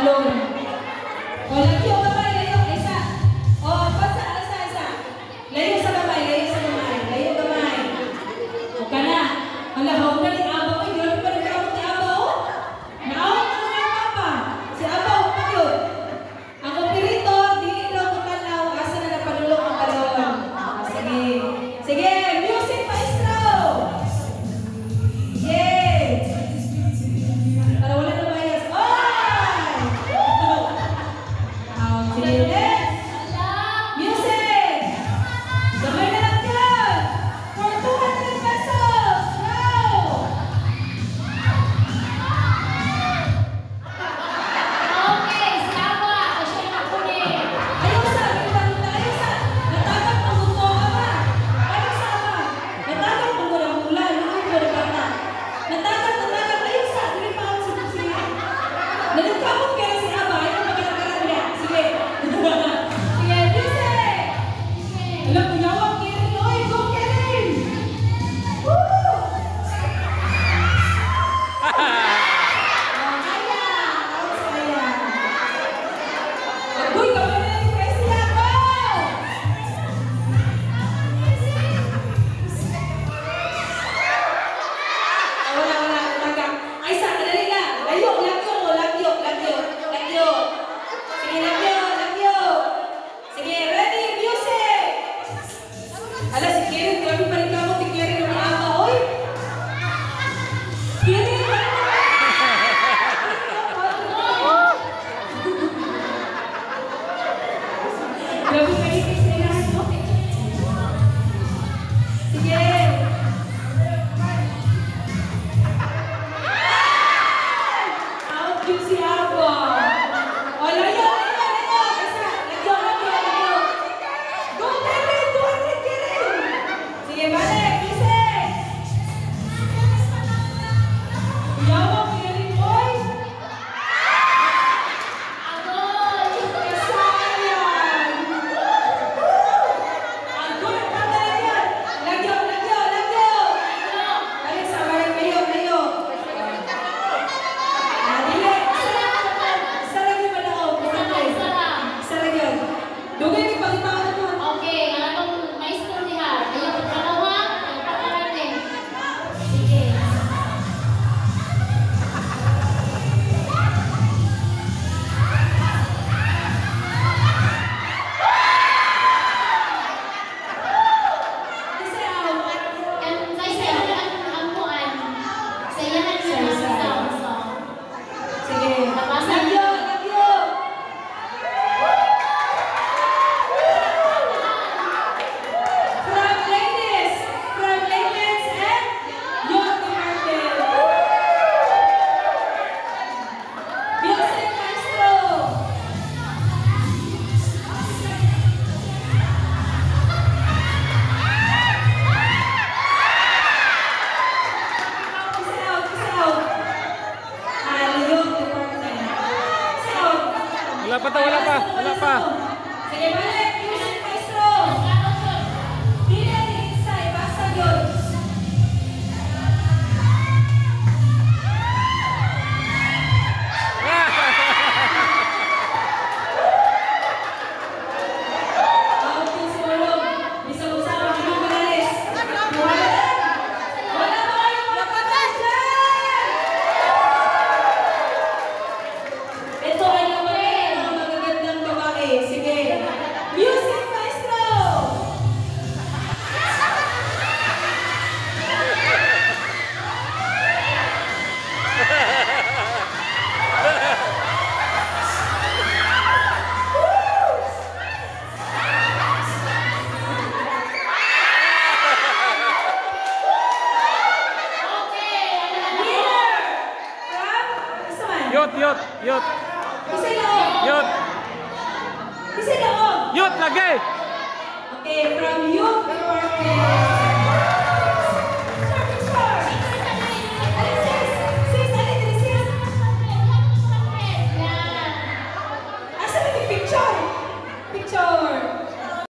balon. O, lagi o kamay, layo, isa. O, basta, isa. Layo sa kamay, layo kamay. O, kana. Alahaw na ni Aba. Uy, grabe pa nagkakamot ni Aba, o. Naawat na nga papa. Si Aba, o, pa yun. Ang operator, di ilo kumanaw, asa na napanulong ang balon. Sige, music maestro! Yay! Para wala na bias. Oy! Sige, next! Music! Gamay na lang yun! For 200 pesos! Go! Okay, siapa? Siya yung kunin. Ayusa! Ayusa! Natagap ang mundo ka ba? Ayusa ka! Natagap ang mundo ng ulan. Natagap! Ayusa! Hindi pa ako sige. Nagkamot kaya si Aba. Ayaw magkakaroon niya. Sige. Sige, music! Alam mo, yawag Karen. Oy, go Karen! Woo! Kaya! Uy, kamay na yung press niya. Go! Wala. Tagang. Ay, sa kadali na. Lagyo. Sige, lagyo. Sige, ready, music! Ala, si Karen, grabe pa rin kamo, si Karen ng Aba, oy! Karen! Grabe pa rin kayo sa ilahan mo. Sige! Out yung si Aba. O, layo. Isa, lagyo. Go, Karen! 200 Karen! Sige, balik, music! Yawag, Karen, oy! Sayang! Agol, pagdala yan! Lagyo! Balik sa balik, layo! Dili! Isa lang yung madaog. Isa lang yun. Dugay ni pagitaw na doon. Okay, ang atong maestro niya. Ayaw ko dalawa, ang pataran eh. Sige. Isa out. Ang sayahan ang kuan. Sayahan siya sa song. Sige. Nabasa Lagyo! From ladies and youth department. Music maestro. Isa out. Youth department. Isa out. Wala pa. Sige, balik. Music maestro. Dili ni isa, ibasa yun. Out yung sulong. Bisa-usama, hindi magalis. Wala ba kayong makatay dyan? Ito ay naman ang magagandang babae. Sige. Music maestro! Winner! From? Isa man? Yot. Isa loob. Isa loob. Yot lagi. Okay, from youth department.